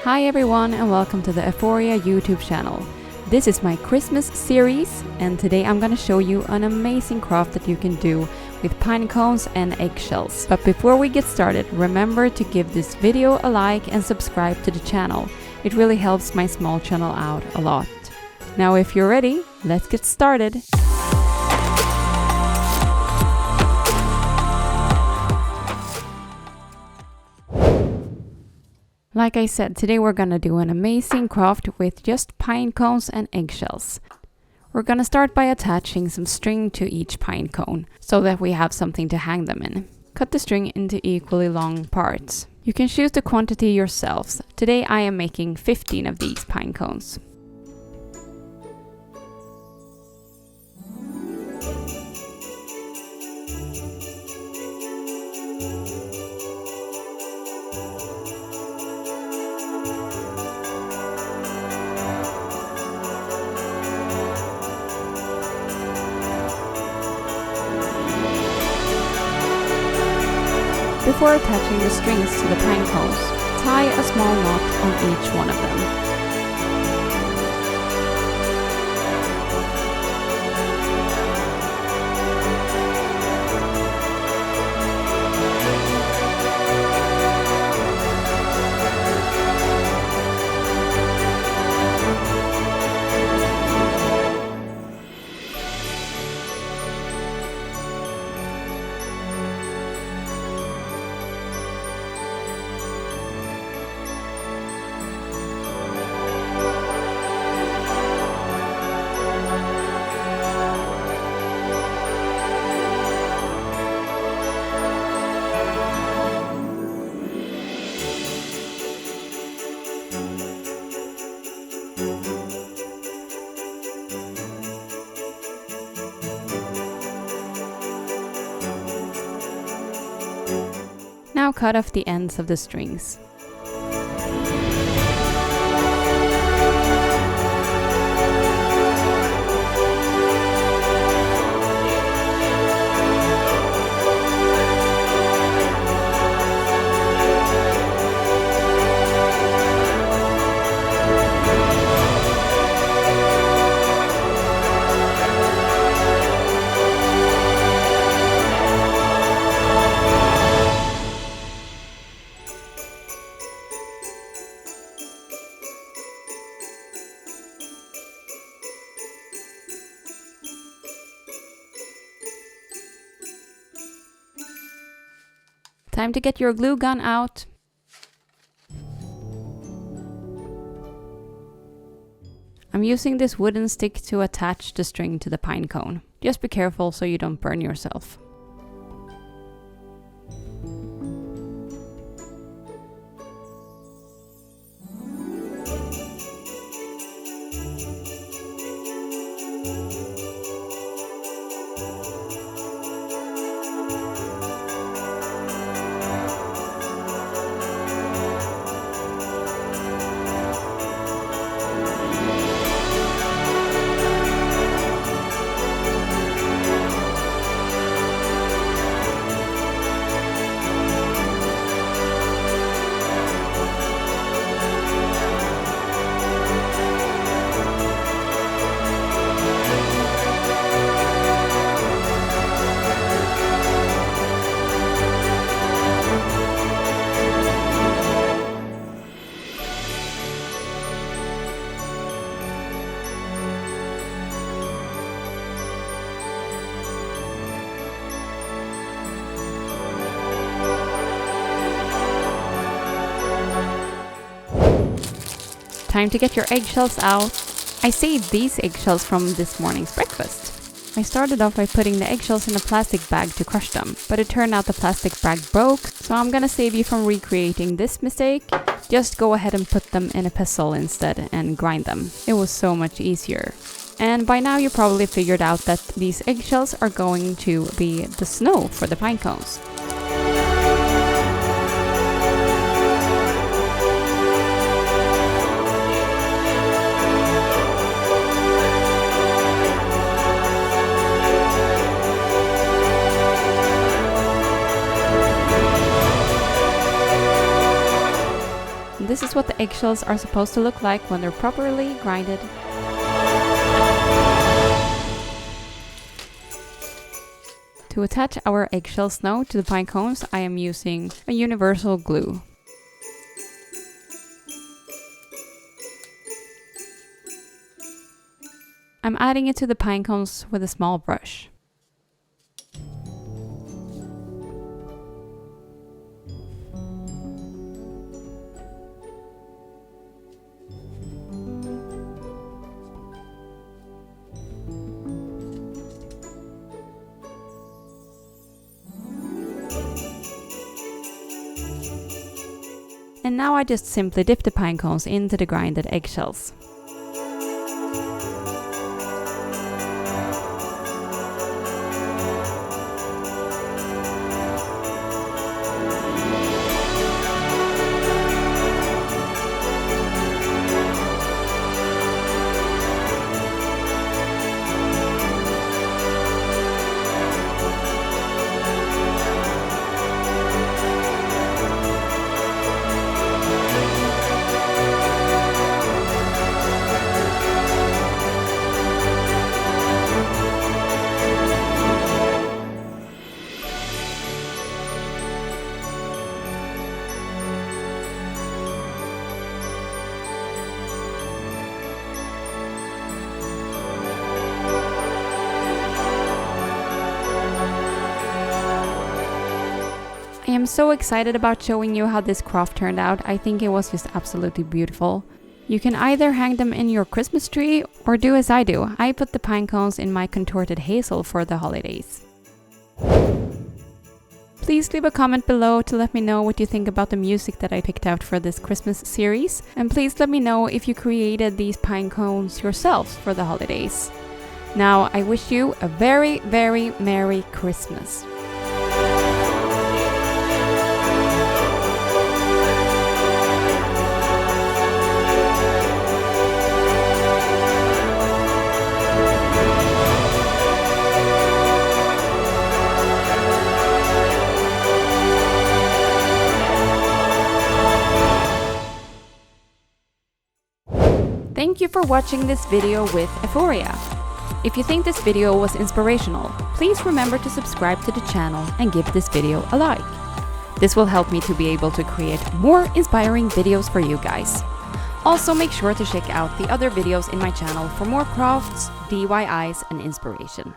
Hi everyone and welcome to the Euphoria YouTube channel. This is my Christmas series and today I'm gonna show you an amazing craft that you can do with pine cones and eggshells. But before we get started, remember to give this video a like and subscribe to the channel. It really helps my small channel out a lot. Now if you're ready, let's get started. Like I said, today we're gonna do an amazing craft with just pine cones and eggshells. We're gonna start by attaching some string to each pine cone so that we have something to hang them in. Cut the string into equally long parts. You can choose the quantity yourselves. Today I am making 15 of these pine cones. Before attaching the strings to the pine cones, tie a small knot on each one of them. Now cut off the ends of the strings. Time to get your glue gun out. I'm using this wooden stick to attach the string to the pine cone. Just be careful so you don't burn yourself. Time to get your eggshells out. I saved these eggshells from this morning's breakfast. I started off by putting the eggshells in a plastic bag to crush them, but it turned out the plastic bag broke, so I'm gonna save you from recreating this mistake. Just go ahead and put them in a pestle instead and grind them. It was so much easier. And by now you probably figured out that these eggshells are going to be the snow for the pine cones. And this is what the eggshells are supposed to look like when they're properly grinded. To attach our eggshell snow to the pine cones, I am using a universal glue. I'm adding it to the pine cones with a small brush. And now I just simply dip the pine cones into the grinded eggshells. I am so excited about showing you how this craft turned out. I think it was just absolutely beautiful. You can either hang them in your Christmas tree or do as I do. I put the pine cones in my Contorted Hazel for the holidays. Please leave a comment below to let me know what you think about the music that I picked out for this Christmas series. And please let me know if you created these pine cones yourselves for the holidays. Now, I wish you a very, very Merry Christmas. Thank you for watching this video with Euphoria. If you think this video was inspirational, please remember to subscribe to the channel and give this video a like. This will help me to be able to create more inspiring videos for you guys. Also, make sure to check out the other videos in my channel for more crafts, DIYs, and inspiration.